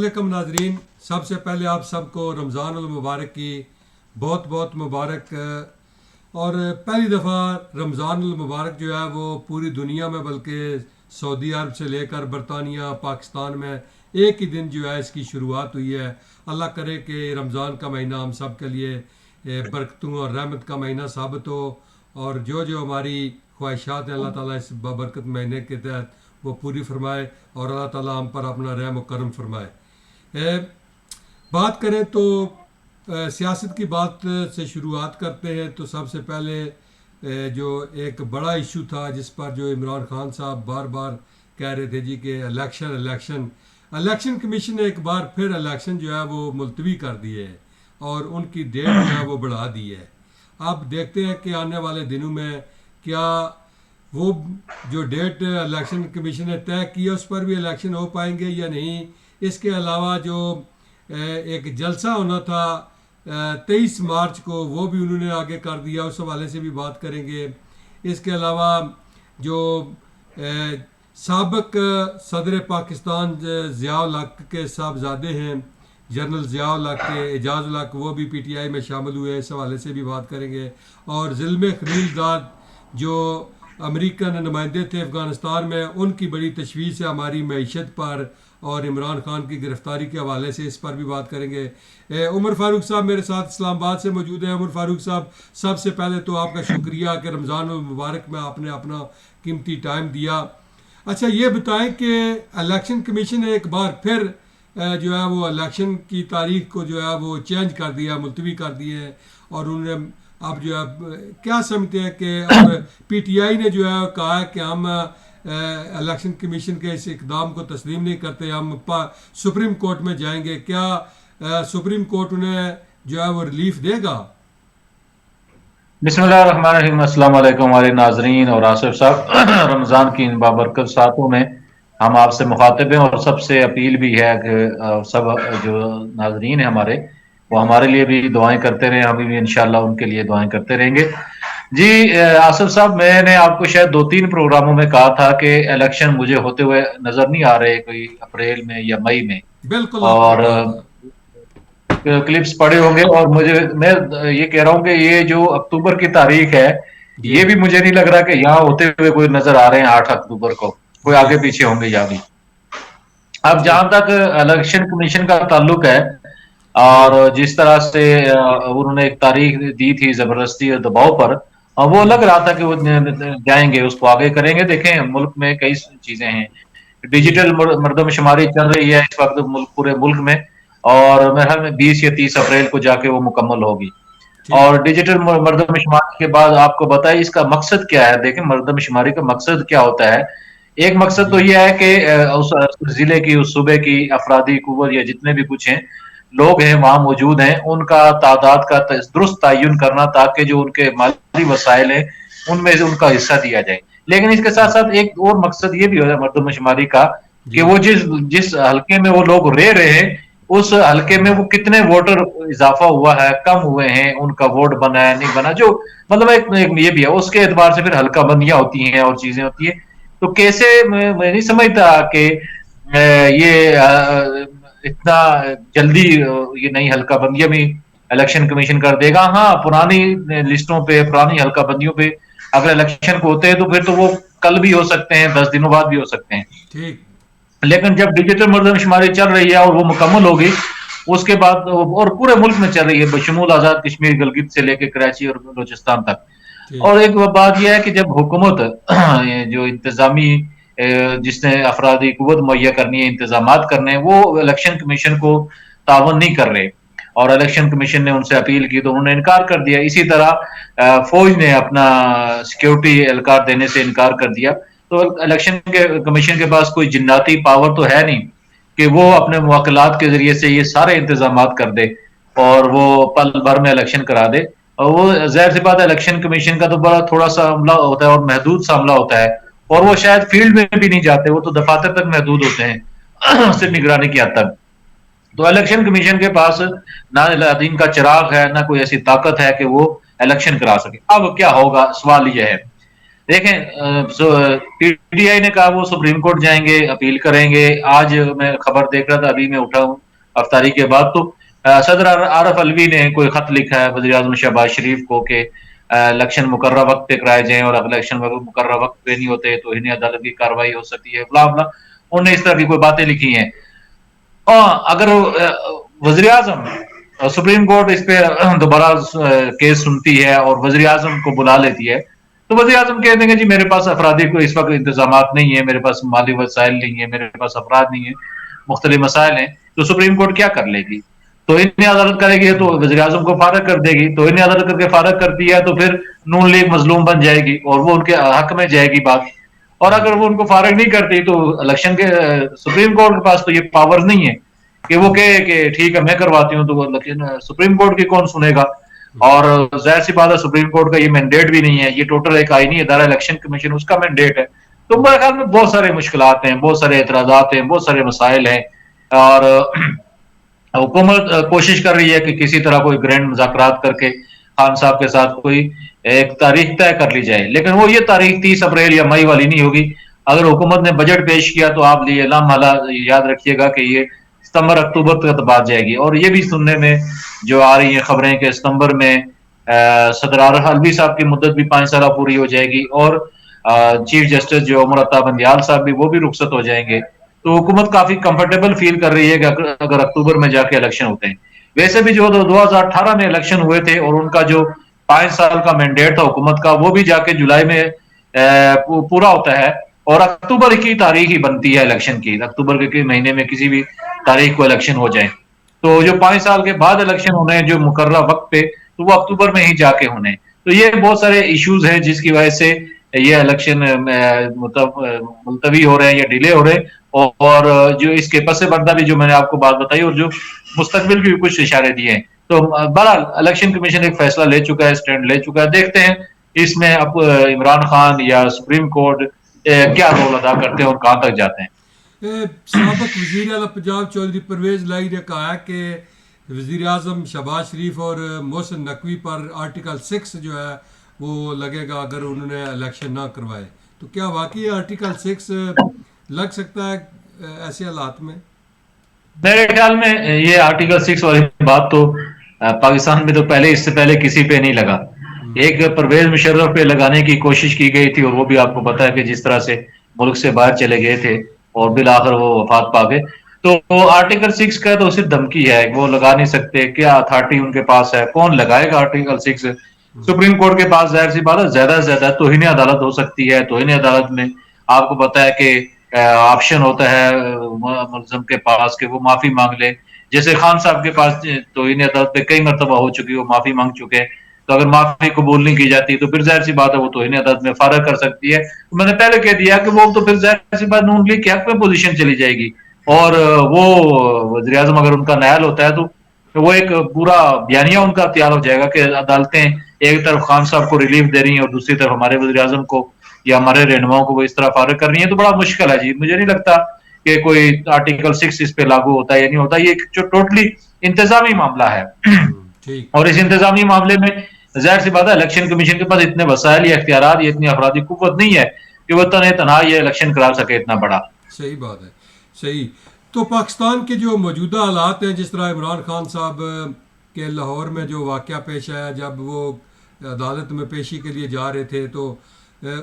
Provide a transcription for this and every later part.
अस्सलामुअलैकुम नाजरीन। सबसे पहले आप सबको रमज़ान उल मुबारक की बहुत बहुत मुबारक। और पहली दफ़ा रमज़ान उल मुबारक जो है वो पूरी दुनिया में, बल्कि सऊदी अरब से लेकर बरतानिया पाकिस्तान में एक ही दिन जो है इसकी शुरुआत हुई है। अल्लाह करे कि रमज़ान का महीना हम सब के लिए बरकतों और रहमत का महीना साबित हो, और जो जो हमारी ख्वाहिशात हैं अल्लाह ताला इस बाबरकत महीने के तहत वो पूरी फरमाए, और अल्लाह ताला हम पर अपना रहम और करम फरमाए। बात करें तो सियासत की बात से शुरुआत करते हैं। तो सबसे पहले जो एक बड़ा इशू था जिस पर जो इमरान खान साहब बार बार कह रहे थे जी कि इलेक्शन कमीशन ने एक बार फिर इलेक्शन जो है वो मुलतवी कर दिए है और उनकी डेट जो है वो बढ़ा दी है। अब देखते हैं कि आने वाले दिनों में क्या वो जो डेट इलेक्शन कमीशन ने तय की है उस पर भी इलेक्शन हो पाएंगे या नहीं। इसके अलावा जो एक जलसा होना था 23 मार्च को, वो भी उन्होंने आगे कर दिया, उस हवाले से भी बात करेंगे। इसके अलावा जो साबिक सदर पाकिस्तान ज़िया-उल हक के साहबजादे हैं जनरल ज़िया-उल हक के एजाज़ुल हक, वो भी PTI में शामिल हुए, इस हवाले से भी बात करेंगे। और ज़िल्मे खलीलजाद जो अमेरिकन नुमाइंदे थे अफ़गानिस्तान में, उनकी बड़ी तशवीश है हमारी मईशत पर, और इमरान खान की गिरफ़्तारी के हवाले से इस पर भी बात करेंगे। उमर फ़ारूक साहब मेरे साथ इस्लामाबाद से मौजूद हैं। उमर फ़ारूक साहब, सबसे पहले तो आपका शुक्रिया कि रमज़ान मुबारक में आपने अपना कीमती टाइम दिया। अच्छा, ये बताएं कि इलेक्शन कमीशन ने एक बार फिर जो है वो इलेक्शन की तारीख को जो है वो चेंज कर दिया, मुलतवी कर दिए हैं, और उन्होंने अब जो है क्या समझते हैं कि, और PTI ने जो है कहा है कि हम इलेक्शन कमीशन के इस इकदाम को तस्लीम नहीं करते, हम सुप्रीम कोर्ट में जाएंगे। क्या सुप्रीम कोर्ट उन्हें जो है वो रिलीफ देगा? बिस्मिल्लाहिर्रहमानिर्रहीम। अस्सलाम वालेकुम हमारे नाजरीन और आसिफ साहब। रमज़ान की इन बाबरकत सातों में हम आपसे मुखातिब हैं और सबसे अपील भी है कि सब जो नाजरीन हैं हमारे, वो हमारे लिए भी दुआएं करते रहें। हम भी इंशाल्लाह उनके लिए दुआएं करते रहेंगे। जी आसिफ साहब, मैंने आपको शायद 2-3 प्रोग्रामों में कहा था कि इलेक्शन मुझे होते हुए नजर नहीं आ रहे, कोई अप्रैल में या मई में। बिल्कुल आपने और कहा था। क्लिप्स पड़े होंगे, और मैं ये कह रहा हूं कि ये जो अक्टूबर की तारीख है, जी ये भी मुझे नहीं लग रहा कि यहाँ होते हुए कोई नजर आ रहे हैं 8 अक्टूबर को। कोई जी आगे पीछे होंगे यहाँ भी। अब जी जहां तक इलेक्शन कमीशन का ताल्लुक है, जी और जिस तरह से उन्होंने एक तारीख दी थी जबरदस्ती और दबाव पर, वो जी लग रहा था कि वो जाएंगे, उसको आगे करेंगे। देखें, मुल्क में कई चीजें हैं। जी डिजिटल मरदमशुमारी चल रही है इस वक्त पूरे मुल्क में, और मेरे ख्याल में 20 या 30 अप्रैल को जाके वो मुकम्मल होगी। ठीक। और डिजिटल मरदमशुमारी के बाद आपको बताइए इसका मकसद क्या है। देखें, मरदमशुमारी का मकसद क्या होता है। एक मकसद तो जी यह है कि उस जिले की, उस सूबे की अफरादी कुव्वत या जितने भी कुछ हैं, लोग हैं वहां मौजूद हैं, उनका तादाद का दुरुस्त तयन करना, ताकि जो उनके माली वसाइल हैं उनमें से उनका हिस्सा दिया जाए। लेकिन इसके साथ साथ एक और मकसद ये भी हो है मरदमशुमारी का, कि जी वो जिस जिस हल्के में वो लोग रह रहे हैं, उस हल्के में वो कितने वोटर इजाफा हुआ है, कम हुए हैं, उनका वोट बना है नहीं बना, जो मतलब एक ये भी है। उसके एतबार से फिर हल्का बंदियां होती हैं और चीजें होती है। तो कैसे मैं नहीं समझता कि ये इतना जल्दी ये नई हल्का बंदियां भी इलेक्शन कमीशन कर देगा। हाँ, पुरानी लिस्टों पे, पुरानी हल्का बंदियों पे अगर इलेक्शन को होते हैं तो फिर तो वो कल भी हो सकते हैं, 10 दिनों बाद भी हो सकते हैं। ठीक। लेकिन जब डिजिटल मरदमशुमारी चल रही है और वो मुकम्मल होगी, उसके बाद, और पूरे मुल्क में चल रही है बशमूल आजाद कश्मीर, गिलगित से लेकर कराची और बलूचिस्तान तक। ठीक। और एक बात यह है कि जब हुकूमत जो इंतजामी जिसने अफराधी कुव्वत मुहैया करनी है, इंतजाम करने हैं, वो इलेक्शन कमीशन को तावन नहीं कर रहे, और इलेक्शन कमीशन ने उनसे अपील की तो उन्होंने इनकार कर दिया। इसी तरह फौज ने अपना सिक्योरिटी एहलकार देने से इनकार कर दिया। तो इलेक्शन के कमीशन के पास कोई जिन्नाती पावर तो है नहीं कि वो अपने मुवक्किलात के जरिए से ये सारे इंतजाम कर दे और वो पल भर में इलेक्शन करा दे। और वो जाहिर सी बात है, इलेक्शन कमीशन का तो बड़ा थोड़ा सा अमला होता है और महदूद सा अमला होता है, और वो शायद फील्ड में भी नहीं जाते, वो तो दफातर तक महदूद होते हैं सिर्फ निगरानी की हद तक। तो इलेक्शन कमीशन के पास ना दिन का चिराग है, ना कोई ऐसी ताकत है कि वो इलेक्शन करा सके। अब क्या होगा, सवाल यह है। देखें, PTI ने कहा वो सुप्रीम कोर्ट जाएंगे, अपील करेंगे। आज मैं खबर देख रहा था, अभी मैं उठा हूं, अफ्तारी के बाद। तो सदर आरफ अलवी ने कोई खत लिखा है वज़ीर आज़म शहबाज शरीफ को कि इलेक्शन मुकर्रर वक्त पे कराए जाएं, और अगर इलेक्शन मुकर्रर वक्त पे नहीं होते तो इन्हें अदालत की कार्रवाई हो सकती है, बला बला। उन्होंने इस तरह की कोई बातें लिखी हैं। अगर वज़ीर आज़म सुप्रीम कोर्ट इस पे दोबारा केस सुनती है और वज़ीर आज़म को बुला लेती है, तो वज़ीर आज़म कह देंगे जी मेरे पास अफराधी को इस वक्त इंतजामात नहीं है, मेरे पास माली वसाइल नहीं है, मेरे पास अफराद नहीं है, मुख्तलिफ मसाइल हैं। तो सुप्रीम कोर्ट क्या कर लेगी? तो इन्हें अदालत करेगी तो वज़ीर आज़म को फारग कर देगी, तो इन्हें अदालत करके फारग करती है तो फिर नून लीग मजलूम बन जाएगी और वो उनके हक में जाएगी बात। और अगर वो उनको फारग नहीं करती तो इलेक्शन के सुप्रीम कोर्ट के पास तो ये पावर नहीं है कि वो कहे कि ठीक है मैं करवाती हूँ, तो लेकिन सुप्रीम कोर्ट की कौन सुनेगा? और जाहिर सी बात है सुप्रीम कोर्ट का ये मैंडेट भी नहीं है, ये टोटल एक आईनी इदारा इलेक्शन कमीशन उसका मैंडेट है। तो मेरे ख्याल में बहुत सारे मुश्किलात हैं, बहुत सारे एतराजात हैं, बहुत सारे मसाइल हैं, और हुकूमत कोशिश कर रही है कि किसी तरह कोई ग्रैंड मुज़ाकरात करके खान साहब के साथ कोई एक तारीख तय कर ली जाए, लेकिन वो ये तारीख 30 अप्रैल या मई वाली नहीं होगी। अगर हुकूमत ने बजट पेश किया तो आप लिए माला याद रखिएगा कि ये सितंबर अक्टूबर तक बात जाएगी। और ये भी सुनने में जो आ रही है खबरें कि सितंबर में सदर आरफ अलवी साहब की मुद्दत भी 5 साल पूरी हो जाएगी, और चीफ जस्टिस जो उमर अता बंदियाल साहब भी वो भी रुखसत हो जाएंगे। तो हुकूमत काफी कंफर्टेबल फील कर रही है कि अगर अक्टूबर में जाके इलेक्शन होते हैं। वैसे भी जो 2018 में इलेक्शन हुए थे और उनका जो 5 साल का मैंडेट था हुकूमत का, वो भी जाके जुलाई में पूरा होता है, और अक्टूबर की तारीख ही बनती है इलेक्शन की। अक्टूबर के महीने में किसी भी तारीख को इलेक्शन हो जाए, तो जो 5 साल के बाद इलेक्शन होने हैं जो मुकर्रर वक्त पे, तो वो अक्टूबर में ही जाके होने। तो ये बहुत सारे इश्यूज हैं जिसकी वजह से ये इलेक्शन मुलतवी हो रहे हैं या डिले हो रहे हैं, और जो इसके पस पर्दा भी जो मैंने आपको बात बताई और जो मुस्तकबिल की भी कुछ इशारे दिए हैं। तो बहरहाल इलेक्शन कमीशन एक फैसला ले चुका है, स्टैंड ले चुका है। देखते हैं इसमें अब इमरान खान या सुप्रीम कोर्ट क्या रोल अदा करते हैं और कहां तक जाते हैं। साबिक वज़ीर आला पंजाब चौधरी परवेज़ लाई ने कहा है कि वज़ीर आज़म शहबाज शरीफ और मोहसिन नकवी पर आर्टिकल 6 जो है वो लगेगा अगर उन्होंने इलेक्शन ना करवाए। तो क्या वाकई आर्टिकल 6 लग सकता है ऐसे हालात में? मेरे ख्याल में ये आर्टिकल 6 वाली बात तो पाकिस्तान में तो पहले इससे पहले किसी पे नहीं लगा। एक परवेज मुशर्रफ पे लगाने की कोशिश की गई थी, और वो भी आपको पता है कि जिस तरह से मुल्क से बाहर चले गए थे और बिल आखिर वो वफात पा गए। तो आर्टिकल 6 का तो सिर्फ धमकी है, वो लगा नहीं सकते। क्या अथॉरिटी उनके पास है? कौन लगाएगा आर्टिकल 6? सुप्रीम कोर्ट के पास जाहिर सी बात है ज्यादा से ज्यादा तौहीन अदालत हो सकती है। तौहीन अदालत में आपको पता है कि ऑप्शन होता है मुलजम के पास कि वो माफी मांग ले। जैसे खान साहब के पास तौहीन अदालत पे कई मरतबा हो चुकी, वो माफी मांग चुके हैं। तो अगर माफी कबूल नहीं की जाती तो फिर जाहिर सी बात है वो तौहीन अदालत में फारग कर सकती है। तो मैंने पहले कह दिया कि वो तो फिर जाहिर सी बात नून लीग के हक में पोजीशन चली जाएगी, और वो वज़ीर आज़म अगर उनका नायल होता है तो वो एक पूरा बयानिया उनका तैयार हो जाएगा कि अदालतें एक तरफ खान साहब को रिलीफ दे रही हैं और दूसरी तरफ हमारे वज़ीर आज़म को या हमारे रहनुमाओं को वो इस तरह फारग कर रही है। तो बड़ा मुश्किल है जी। मुझे नहीं लगता कि कोई आर्टिकल 6 इस पे लागू होता है या नहीं होता। ये जो टोटली इंतजामी मामला है और इस इंतजामी मामले में जाहिर सी बात है इलेक्शन कमीशन के पास इतने वसाइल या इख्तियारात या इतनी अफराधी कुव्वत नहीं है कि वो तनहा ये इलेक्शन करा सके इतना बड़ा। सही बात है, सही। तो पाकिस्तान के जो मौजूदा हालात हैं, जिस तरह इमरान खान साहब के लाहौर में जो वाक़या पेश आया जब वो अदालत में पेशी के लिए जा रहे थे, तो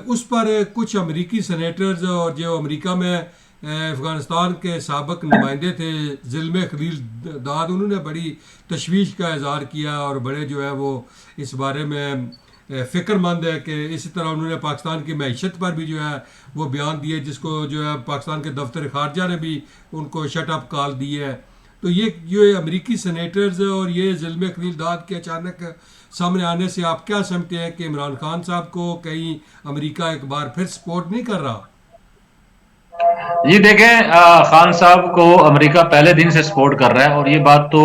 उस पर कुछ अमेरिकी सेनेटर्स और जो अमेरिका में अफ़गानिस्तान के साबिक नुमाइंदे थे ज़िल्मे खलील दाद, उन्होंने बड़ी तशवीश का इज़हार किया और बड़े जो है वो इस बारे में फ़िक्रमंद है कि इसी तरह उन्होंने पाकिस्तान की मैशत पर भी जो है वो बयान दिए, जिसको जो है पाकिस्तान के दफ्तर ख़ारजा ने भी उनको शट अप कॉल दी है। तो ये अमेरिकी सेनेटर्स और ये ज़िल्मे खलील दाद के अचानक सामने आने से आप क्या समझते हैं कि इमरान खान साहब को कहीं अमेरिका एक बार फिर सपोर्ट नहीं कर रहा? जी देखें, खान साहब को अमेरिका पहले दिन से सपोर्ट कर रहा है, और ये बात तो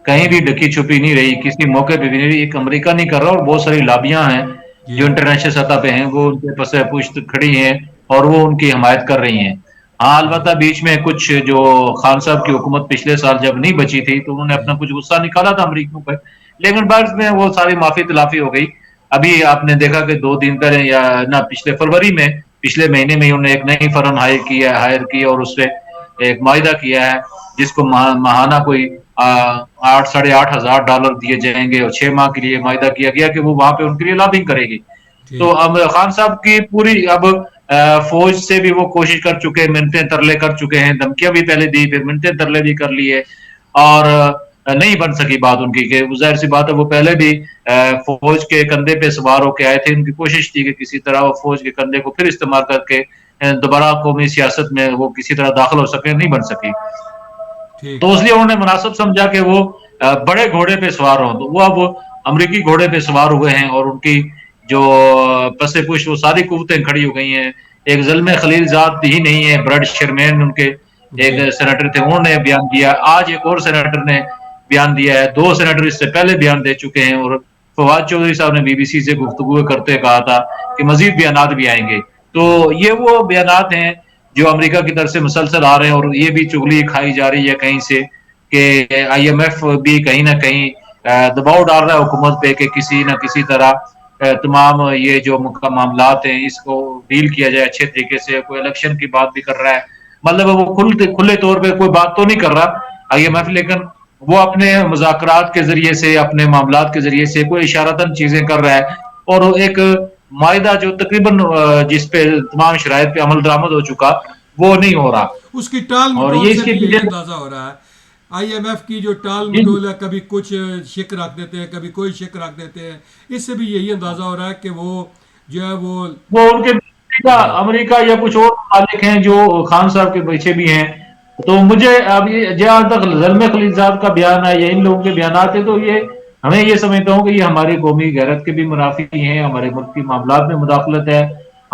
कहीं भी ढकी छुपी नहीं रही, किसी मौके पे भी नहीं रही। एक अमेरिका नहीं कर रहा, और बहुत सारी लाबियां हैं जो इंटरनेशनल सतह पे हैं, वो उनके पसे पुश्त खड़ी हैं और वो उनकी हमायत कर रही हैं। हाँ, अलबत्ता बीच में कुछ जो खान साहब की हुकूमत पिछले साल जब नहीं बची थी तो उन्होंने अपना कुछ गुस्सा निकाला था अमरीकियों पर, लेकिन बाद में वो सारी माफी तलाफी हो गई। अभी आपने देखा कि 2 दिन पहले या ना पिछले फरवरी में, पिछले महीने में उन्होंने एक नई फर्म हायर की और उससे एक माहिदा किया है, जिसको माहाना कोई 8-8,500 डॉलर दिए जाएंगे, और 6 माह के लिए माहिदा किया गया कि वो वहां पे उनके लिए लॉबिंग करेगी। तो ठीक। अब खान साहब की पूरी अब फौज से भी वो कोशिश कर चुके हैं, मिन्नतें तरले कर चुके हैं, धमकियां भी पहले दी, फिर मिन्नतें तरले भी कर लिए, और नहीं बन सकी बात उनकी, कि जाहिर सी बात है वो पहले भी फौज के कंधे पे सवार होके आए थे। उनकी कोशिश थी कि किसी तरह वो फौज के कंधे को फिर इस्तेमाल करके दोबारा कौमी सियासत में वो किसी तरह दाखिल हो सके, नहीं बन सकी। ठीक। तो इसलिए उन्होंने मुनासिब समझा कि वो बड़े घोड़े पे सवार हों, तो वो अब अमरीकी घोड़े पे सवार हुए हैं, और उनकी जो पसे पुश वो सारी कुव्वतें खड़ी हो गई हैं। एक ज़ल्मे खलीलजाद ही नहीं है, ब्रड शर्मैन उनके एक जी। सेनेटर थे, उन्होंने बयान दिया। आज एक और सेनेटर ने बयान दिया है, 2 सेनेटर इससे पहले बयान दे चुके हैं, और फवाद चौधरी साहब ने बीबीसी से गुफ्तगू करते कहा था कि मजीद बयानात भी आएंगे। तो ये वो बयानात हैं जो अमेरिका की तरफ से मुसलसल आ रहे हैं, और ये भी चुगली खाई जा रही है कहीं से कि IMF भी कहीं ना कहीं दबाव डाल रहा है हुकूमत पे कि किसी न किसी तरह तमाम ये जो मामलात हैं इसको डील किया जाए अच्छे तरीके से। कोई इलेक्शन की बात भी कर रहा है, मतलब वो खुले तौर पे कोई बात तो नहीं कर रहा IMF, लेकिन वो अपने मुज़ाकरात के जरिए से, अपने मामलात के जरिए से कोई इशारतन चीजें कर रहा है, और एक मायदा जो तकरीबन जिस पे तमाम शराइत पे अमल दरामद हो चुका, वो नहीं हो रहा। उसकी टाल और मटोल ये से इसकी भी यही वजह। अंदाजा हो रहा है। IMF की जो टाल जी, मटोल है, कभी कुछ शिक रख देते हैं, कभी कोई शिक रख देते हैं, इससे भी यही अंदाजा हो रहा है कि वो जो है वो। वो उनके अमेरिका जी। अमेरिका या कुछ और मालिक हैं जो खान साहब के पीछे भी हैं। तो मुझे अब ये जहां तक ज़ल्मे खलीलजाद का बयान है या इन लोगों के बयानात है, तो ये हमें ये समझता हूँ कि ये हमारी कौमी गैरत के भी मुनाफी हैं, हमारे मुल्क की मामलात में मुदाखलत है,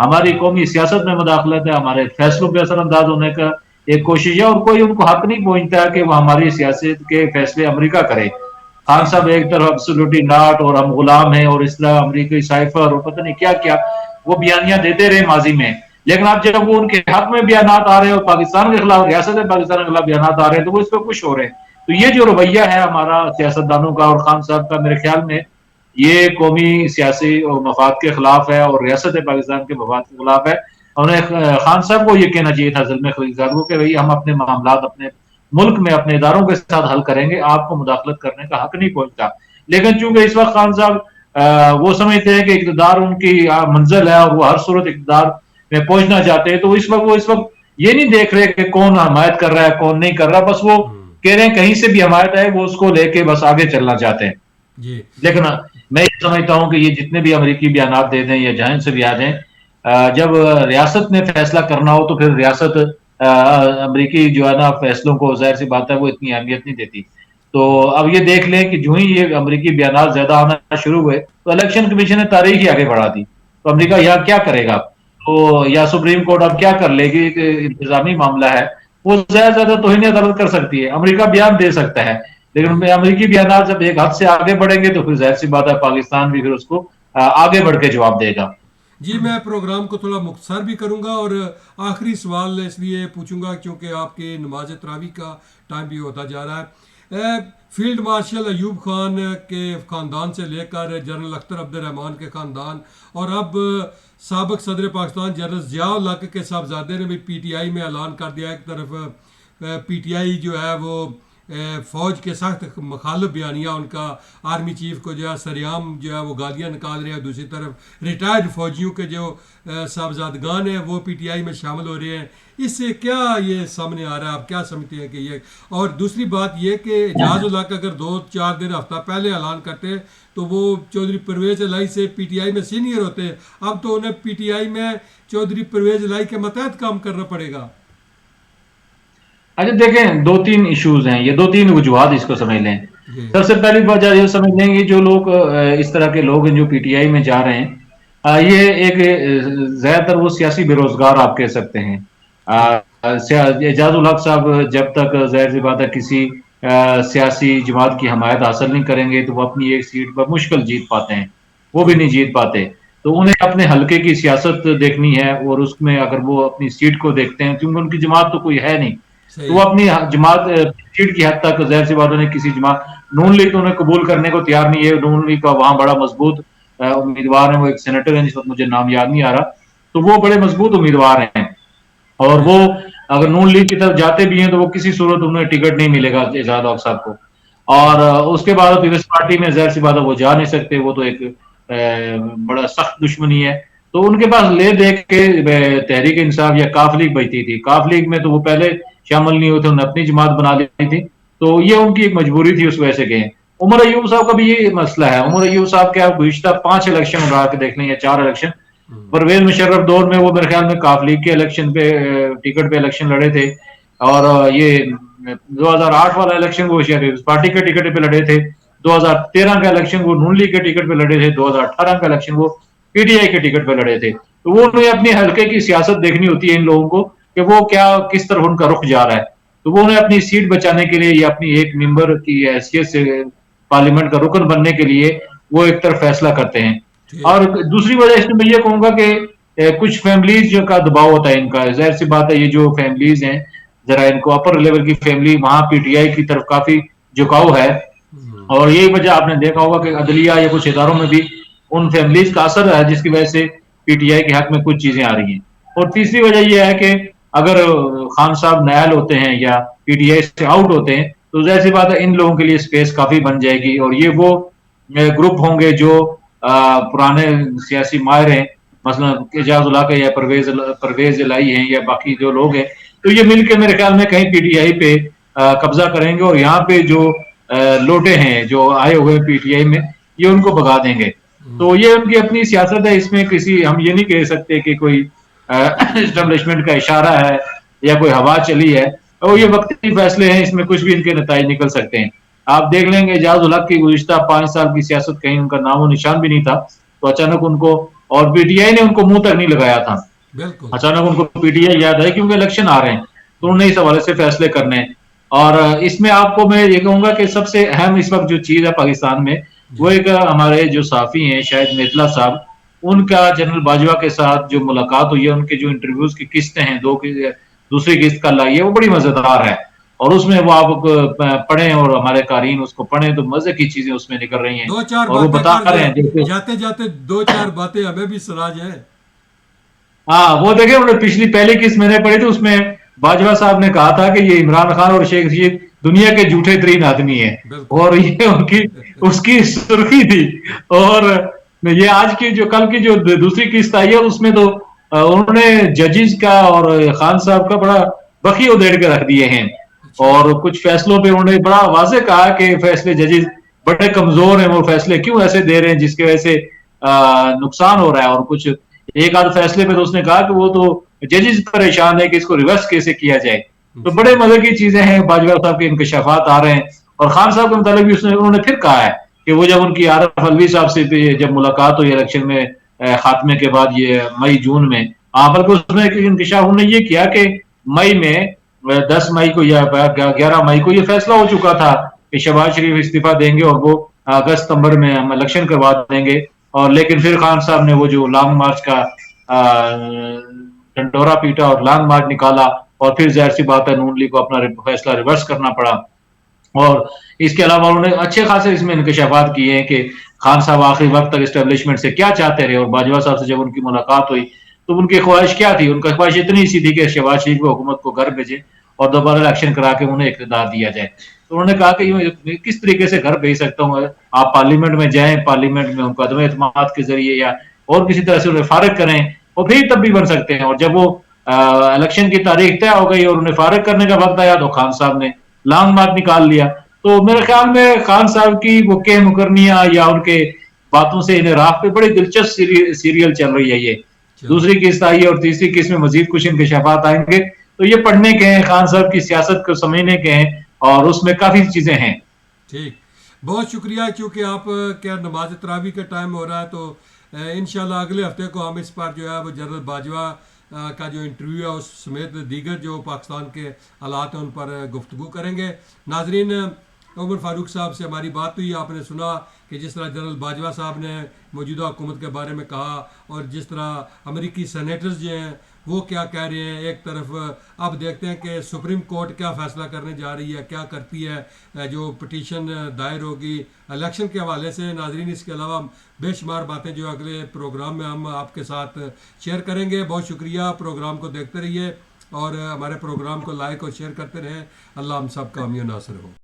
हमारी कौमी सियासत में मुदाखलत है, हमारे फैसलों पर असरअंदाज होने का एक कोशिश है, और कोई उनको हक नहीं पहुंचता कि वो हमारी सियासत के फैसले अमेरिका करे। खान जी। साहब जी। एक तरफ एब्सोल्युटली नॉट, और हम गुलाम हैं, और इस तरह अमरीकी साइफर और पता नहीं क्या क्या वो बयानियां देते रहे माजी में। लेकिन अब जब वो उनके हक में बयानात आ रहे हैं और पाकिस्तान के खिलाफ, रियासत पाकिस्तान के खिलाफ बयानात आ रहे हैं, तो वो इस पर खुश हो रहे हैं। तो ये जो रवैया है हमारा सियासतदानों का और खान साहब का, मेरे ख्याल में ये कौमी सियासी और मफाद के खिलाफ है, और रियासत पाकिस्तान के मफाद के खिलाफ है। उन्हें खान साहब को ये कहना चाहिए था ज़ल्मे खलीलजाद को कि भाई हम अपने मामलात अपने मुल्क में अपने इदारों के साथ हल करेंगे, आपको मुदाखलत करने का हक नहीं पहुंचता। लेकिन चूंकि इस वक्त खान साहब वो समझते हैं कि इक़्तिदार उनकी मंजिल है, और वो हर सूरत इक़्तिदार में पहुंचना चाहते हैं, तो वो इस वक्त ये नहीं देख रहे कि कौन हमायत कर रहा है कौन नहीं कर रहा, बस वो कह रहे हैं कहीं से भी हमायत है वो उसको लेके बस आगे चलना चाहते हैं। जी। लेकिन मैं ये समझता हूं कि ये जितने भी अमेरिकी बयानात दे दें या जहां से भी आ जाएं, जब रियासत ने फैसला करना हो तो फिर रियासत अमेरिकी जो है ना फैसलों को, जाहिर सी बात है वो इतनी अहमियत नहीं देती। तो अब ये देख लें कि जो ही ये अमेरिकी बयानात ज्यादा आना शुरू हुए, तो इलेक्शन कमीशन ने तारीख ही आगे बढ़ा दी। तो अमेरिका यहाँ क्या करेगा? तो या सुप्रीम कोर्ट अब क्या कर लेगी कि इंतजामी मामला है, वो ज्यादा तौहीन अदालत कर सकती है, अमेरिका बयान दे सकता है। लेकिन जी। अमेरिकी बयान जब एक हद से आगे बढ़ेंगे तो फिर जाहिर सी बात है पाकिस्तान भी फिर उसको आगे बढ़ के जवाब देगा। जी, मैं प्रोग्राम को थोड़ा मुख्तसर भी करूंगा और आखिरी सवाल इसलिए पूछूंगा क्योंकि आपके नमाज तरावी का टाइम भी होता जा रहा है। फील्ड मार्शल अयूब खान के ख़ानदान से लेकर जनरल अख्तर अब्दुर्रहमान के ख़ानदान, और अब साबिक़ सदर पाकिस्तान जनरल ज़िया-उल हक के साहबजादे ने भी PTI में ऐलान कर दिया। एक तरफ PTI जो है वो फ़ौज के सख्त मुखालिफ बयानिया उनका, आर्मी चीफ को जो है सरेआम जो है वो गालियाँ निकाल रहे हैं, दूसरी तरफ रिटायर्ड फ़ौजियों के जो साहबजादगान हैं वो PTI में शामिल हो रहे हैं। इससे क्या ये सामने आ रहा है, आप क्या समझते हैं कि ये? और दूसरी बात ये कि एजाज़-उल हक अगर 2-4 दिन हफ्ता पहले ऐलान करते तो वो चौधरी परवेज़ इलाही से PTI में सीनियर होते, अब तो उन्हें PTI में चौधरी परवेज़ इलाही के मतहत काम करना पड़ेगा। अच्छा देखें, 2-3 इश्यूज हैं, ये 2-3 वजूहात इसको समझ लें। जी। सबसे पहली वजह ये समझ लें कि जो लोग इस तरह के लोग हैं जो PTI में जा रहे हैं, ये एक ज्यादातर वो सियासी बेरोजगार आप कह सकते हैं। ठीक। एजाजुल हक साहब जब तक जाहिर सी बात है किसी सियासी जमात की हमायत हासिल नहीं करेंगे तो वो अपनी एक सीट पर मुश्किल जीत पाते हैं, वो भी ठीक। नहीं जीत पाते। तो उन्हें अपने हल्के की सियासत देखनी है, और उसमें अगर वो अपनी सीट को देखते हैं, क्योंकि उनकी जमात तो कोई है नहीं, तो सही वो है। अपनी जमात सीट की हद तक जाहिर सी बात है किसी जमात, नून लीग तो उन्हें कबूल करने को तैयार नहीं है। नून लीग का वहां बड़ा मजबूत उम्मीदवार है, वो एक सेनेटर है जिस वक्त मुझे नाम याद नहीं आ रहा, तो वो बड़े मजबूत उम्मीदवार हैं। और वो बिल्कुल। अगर नून लीग की तरफ जाते भी हैं तो वो किसी सूरत उन्हें टिकट नहीं मिलेगा एजाज हक साहब को। और हम्म, उसके बाद पीपल्स पार्टी में जाहिर सी बात है वो जा नहीं सकते, वो तो एक बड़ा सख्त दुश्मनी है। तो उनके पास ले देख के तहरीक इंसाफ या काफ लीग बचती थी। काफ लीग में तो वो पहले शामिल नहीं होते, उन्होंने अपनी जमात बना ली थी, तो ये उनकी एक मजबूरी थी, उस वजह से गए। उमर अयूब साहब का भी ये मसला है। उमर अयूब साहब के आप गुज़िश्ता 5 इलेक्शन उठा के देख लें या 4 इलेक्शन, हम्म, परवेज मुशर्रफ दौर में वो मेरे ख्याल में काफ लीग के इलेक्शन पे टिकट पे इलेक्शन लड़े थे। और ये 2008 वाला इलेक्शन वो शायद पार्टी के टिकट पे लड़े थे। 2013 का इलेक्शन वो नून लीग के टिकट पे लड़े थे। 2018 का इलेक्शन वो पीटीआई के टिकट पे लड़े थे। तो वो उन्हें अपने हल्के की सियासत देखनी होती है इन लोगों को कि वो क्या किस तरफ उनका रुख जा रहा है। तो वो उन्हें अपनी सीट बचाने के लिए या अपनी एक मेंबर की हैसियत से पार्लियामेंट का रुकन बनने के लिए वो एक तरफ फैसला करते हैं। ठीक। और दूसरी वजह इसमें मैं ये कहूंगा कि कुछ फैमिलीज का दबाव होता है इनका। जाहिर सी बात है, ये जो फैमिलीज हैं, जरा इनको अपर लेवल की फैमिली वहां पीटीआई की तरफ काफी झुकाव है। हम्म, और यही वजह आपने देखा होगा कि अदलिया या कुछ इदारों में भी उन फैमिलीज का असर है, जिसकी वजह से पीटीआई के हक में कुछ चीजें आ रही हैं। और तीसरी वजह यह है कि अगर खान साहब नायल होते हैं या पीटीआई से आउट होते हैं तो जाहिर सी बात है इन लोगों के लिए स्पेस काफी बन जाएगी। और ये वो ग्रुप होंगे जो पुराने सियासी माहिर हैं, मसलन एजाज उल हक है या परवेज इलाही हैं या बाकी जो लोग हैं, तो ये मिलके मेरे ख्याल में कहीं पीटीआई पे कब्जा करेंगे और यहाँ पे जो लोटे हैं जो आए हुए पीटीआई में, ये उनको भगा देंगे। तो हम्म, ये उनकी अपनी सियासत है। इसमें किसी हम ये नहीं कह सकते कि कोई एस्टेब्लिशमेंट का इशारा है या कोई हवा चली है। और ये वक्ती फैसले हैं, इसमें कुछ भी इनके नतीजे निकल सकते हैं। आप देख लेंगे एजाज उल हक की गुज़िश्ता 5 साल की सियासत कहीं उनका नामो निशान भी नहीं था, तो अचानक उनको, और पीटीआई ने उनको मुंह तक नहीं लगाया था, बिल्कुल। अचानक उनको पीटीआई याद है क्योंकि इलेक्शन आ रहे हैं, तो उन्होंने इस हवाले से फैसले करने हैं। और इसमें आपको मैं ये कहूंगा कि सबसे अहम इस वक्त जो चीज है पाकिस्तान में, वो जी। एक हमारे जो साफी हैं शायद मिथिला साहब, उनका जनरल बाजवा के साथ जो मुलाकात हुई है, उनके जो इंटरव्यूज की किस्तें हैं, दो की दूसरी किस्त कल आई है, वो बड़ी मजेदार है। और उसमें वो आप पढ़ें और हमारे कारीन उसको पढ़ें तो मजे की चीजें उसमें निकल रही हैं। दो चार और वो बातें बता कर रहे जाए, हैं जैसे, जाते जाते दो चार बातें हमें भी सुना जाए। हाँ वो देखे उन्होंने पिछली पहली किस्त मैंने पढ़ी थी, उसमें बाजवा साहब ने कहा था कि ये इमरान खान और शेख रशीद दुनिया के झूठे तरीन आदमी है। बिल्कुल। और ये उनकी उसकी सुर्खी थी। और ये आज की जो कल की जो दूसरी किस्त आई है उसमें तो उन्होंने जजेस का और खान साहब का बड़ा बखी उधेड़ के रख दिए हैं। अच्छा। और कुछ फैसलों पे उन्होंने बड़ा वाजे कहा कि फैसले जजेस बड़े कमजोर हैं, वो फैसले क्यों ऐसे दे रहे हैं जिसकी वजह से नुकसान हो रहा है। और कुछ एक आध फैसले पे तो उसने कहा कि वो तो जजेस परेशान है कि इसको रिवर्स कैसे किया जाए। तो जी। बड़े मजे की चीजें हैं, बाजवा साहब के इंकशाफात आ रहे हैं। और खान साहब के मुताबिक भी उसने उन्होंने फिर कहा है कि वो जब उनकी आरफ अलवी साहब से जब मुलाकात हुई इलेक्शन में खात्मे के बाद, ये मई जून में, बल्कि उसमें इंकशाफ उन्होंने ये किया कि मई में 10 मई को या 11 मई को ये फैसला हो चुका था कि शहबाज शरीफ इस्तीफा देंगे और वो अगस्त सितंबर में हम इलेक्शन करवा देंगे। और लेकिन फिर खान साहब ने वो जो लॉन्ग मार्च का डंडोरा पीटा और लॉन्ग मार्च निकाला, और फिर जाहिर सी बात है नून लीग को अपना फैसला रिवर्स करना पड़ा। और इसके अलावा उन्होंने अच्छे खासे इसमें इंकशाफात किए हैं कि खान साहब आखिरी वक्त तक इस्टेब्लिशमेंट से क्या चाहते रहे। और बाजवा साहब से जब उनकी मुलाकात हुई तो उनकी ख्वाहिश क्या थी, उनकी ख्वाहिश इतनी सी थी कि शहबाज शरीफ को हुकूमत को घर भेजे और दोबारा इलेक्शन करा के उन्हें इख्तियार दिया जाए। तो उन्होंने कहा कि किस तरीके से घर भेज सकता हूँ, आप पार्लियामेंट में जाएं, पार्लियामेंट में उनको अदम एतमाद के जरिए या और किसी तरह से उन्हें फारिग करें, और फिर तब भी बन सकते हैं। और जब वो इलेक्शन की तारीख तय हो गई और उन्हें फारिग करने का वक्त आया तो खान साहब ने लॉन्ग मार्च निकाल लिया। तो मेरे ख्याल में खान साहब की वो के मुकरनिया या उनके बातों से इन्हें राह पे बड़ी दिलचस्प सीरियल चल रही है। ये चलो। दूसरी किस्त आई है और तीसरी किस्त में मजीद कुछ इंकशाफात आएंगे, तो ये पढ़ने के हैं, खान साहब की सियासत को समझने के हैं, और उसमें काफी चीजें हैं। ठीक। बहुत शुक्रिया, क्योंकि आप क्या नमाज तरावी का टाइम हो रहा है, तो इंशाल्लाह अगले हफ्ते को हम इस पर जो है वो जनरल बाजवा का जो इंटरव्यू है उस समेत दीगर जो पाकिस्तान के हालात हैं उन पर गुफ्तगू करेंगे। नाजरीन, उमर फारूक साहब से हमारी बात हुई, आपने सुना कि जिस तरह जनरल बाजवा साहब ने मौजूदा हुकूमत के बारे में कहा और जिस तरह अमेरिकी सेनेटर्स जो हैं वो क्या कह रहे हैं। एक तरफ अब देखते हैं कि सुप्रीम कोर्ट क्या फ़ैसला करने जा रही है, क्या करती है। जो पटिशन दायर होगी इलेक्शन के हवाले से। नाजरीन, इसके अलावा बेशुमार बातें जो अगले प्रोग्राम में हम आपके साथ शेयर करेंगे। बहुत शुक्रिया, प्रोग्राम को देखते रहिए और हमारे प्रोग्राम को लाइक और शेयर करते रहें। अल्लाह हम सब का अमीन नासर हो।